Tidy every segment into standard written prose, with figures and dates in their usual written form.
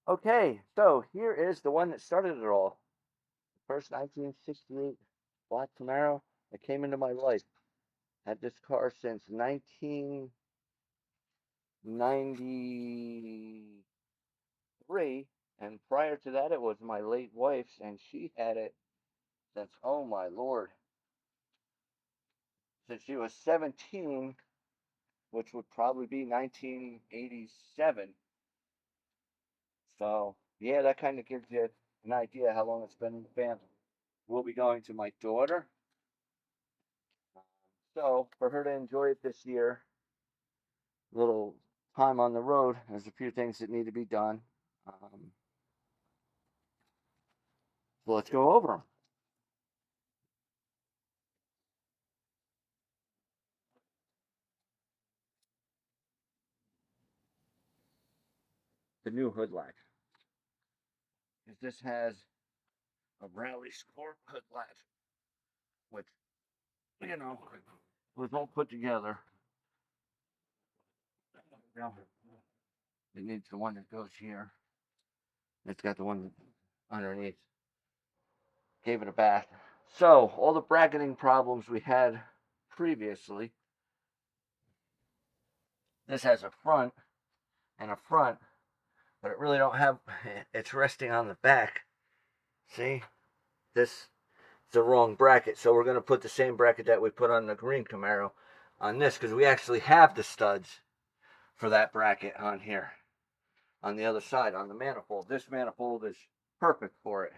Okay, so here is the one that started it all. First 1968 black Camaro that came into my life. Had this car since 1993, and prior to that, it was my late wife's, and she had it since, oh my lord, since she was 17, which would probably be 1987. So, yeah, that kind of gives you an idea how long it's been in the family. We'll be going to my daughter. So, for her to enjoy it this year, a little time on the road, there's a few things that need to be done. Um, so, let's go over them. The new hood latch. Because this has a rally sport hood latch, which, you know, was all put together. Now, it needs the one that goes here. It's got the one underneath. Gave it a bath. So, all the bracketing problems we had previously, this has a front and a front, but it really don't have, it's resting on the back. See? This is the wrong bracket. So we're going to put the same bracket that we put on the green Camaro on this, because we actually have the studs for that bracket on here. On the other side, on the manifold. This manifold is perfect for it.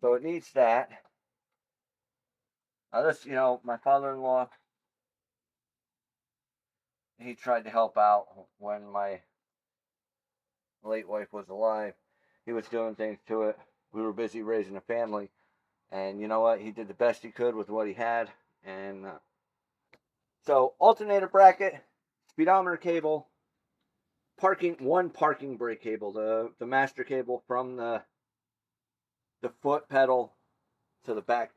So it needs that. Now this, my father-in-law, he tried to help out when my late wife was alive. He was doing things to it. We were busy raising a family. And you know what? He did the best he could with what he had. And so alternator bracket, speedometer cable, one parking brake cable, the master cable from the foot pedal to the back